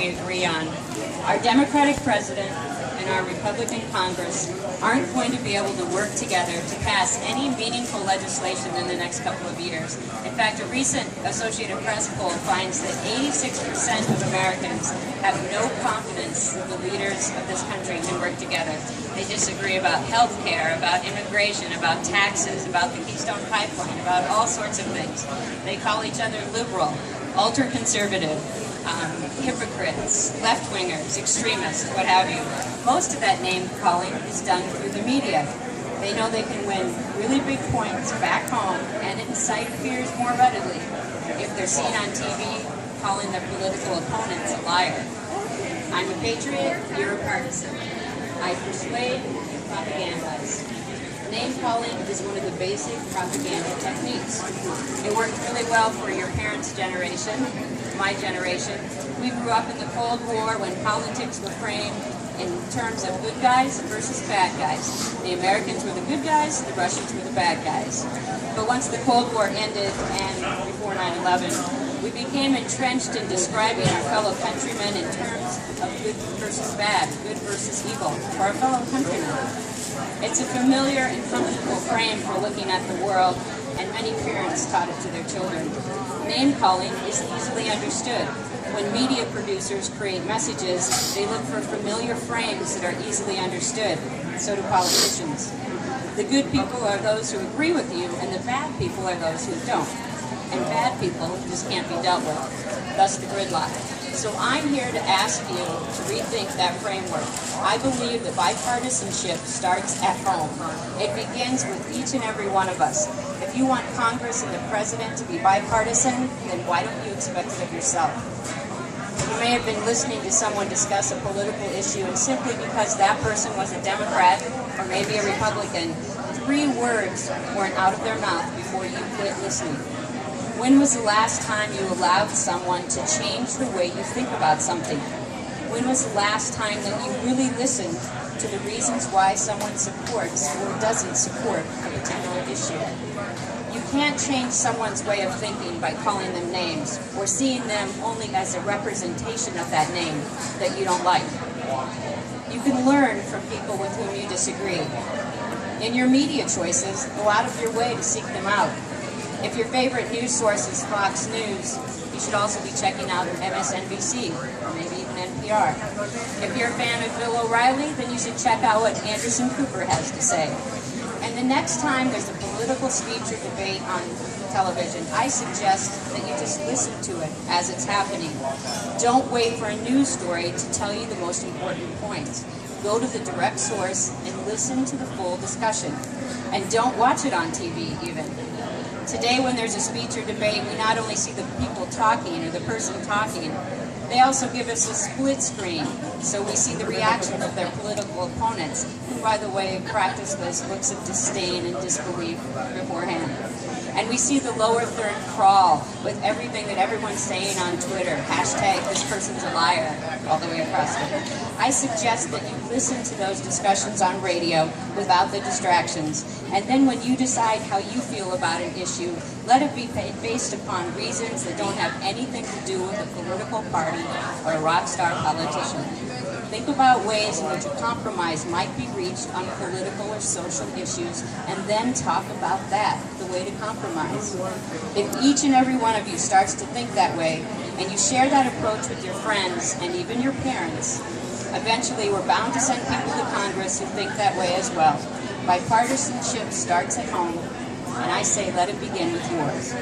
we agree on. Our Democratic president and our Republican Congress aren't going to be able to work together to pass any meaningful legislation in the next couple of years. In fact, a recent Associated Press poll finds that 86% of Americans have no confidence that the leaders of this country can work together. They disagree about health care, about immigration, about taxes, about the Keystone Pipeline, about all sorts of things. They call each other liberal, ultra-conservative, hypocrites, left-wingers, extremists, what have you. Most of that name-calling is done through the media. They know they can win really big points back home and incite fears more readily if they're seen on TV calling their political opponents a liar. I'm a patriot, you're a partisan. I persuade, you propagandize. Name-calling is one of the basic propaganda techniques. It worked really well for your parents' generation, my generation. We grew up in the Cold War when politics were framed in terms of good guys versus bad guys. The Americans were the good guys, the Russians were the bad guys. But once the Cold War ended and before 9/11, we became entrenched in describing our fellow countrymen in terms of good versus bad, good versus evil, for our fellow countrymen. It's a familiar and comfortable frame for looking at the world, and many parents taught it to their children. Name-calling is easily understood. When media producers create messages, they look for familiar frames that are easily understood. So do politicians. The good people are those who agree with you, and the bad people are those who don't. And bad people just can't be dealt with. Thus the gridlock. So I'm here to ask you to rethink that framework. I believe that bipartisanship starts at home. It begins with each and every one of us. If you want Congress and the President to be bipartisan, then why don't you expect it of yourself? You may have been listening to someone discuss a political issue, and simply because that person was a Democrat or maybe a Republican, 3 words weren't out of their mouth before you quit listening. When was the last time you allowed someone to change the way you think about something? When was the last time that you really listened to the reasons why someone supports or doesn't support a particular issue? You can't change someone's way of thinking by calling them names or seeing them only as a representation of that name that you don't like. You can learn from people with whom you disagree. In your media choices, go out of your way to seek them out. If your favorite news source is Fox News, you should also be checking out MSNBC, or maybe even NPR. If you're a fan of Bill O'Reilly, then you should check out what Anderson Cooper has to say. And the next time there's a political speech or debate on television, I suggest that you just listen to it as it's happening. Don't wait for a news story to tell you the most important points. Go to the direct source and listen to the full discussion. And don't watch it on TV even. Today, when there's a speech or debate, we not only see the people talking or the person talking, they also give us a split screen, so we see the reaction of their political opponents, who, by the way, practice those looks of disdain and disbelief beforehand. And we see the lower third crawl with everything that everyone's saying on Twitter, hashtag this person's a liar, all the way across it. I suggest that you listen to those discussions on radio without the distractions, and then when you decide how you feel about an issue, let it be based upon reasons that don't have anything to do with a political party or a rock star politician. Think about ways in which a compromise might be reached on political or social issues, and then talk about that, the way to compromise. If each and every one of you starts to think that way, and you share that approach with your friends and even your parents, eventually we're bound to send people to Congress who think that way as well. Bipartisanship starts at home, and I say let it begin with yours.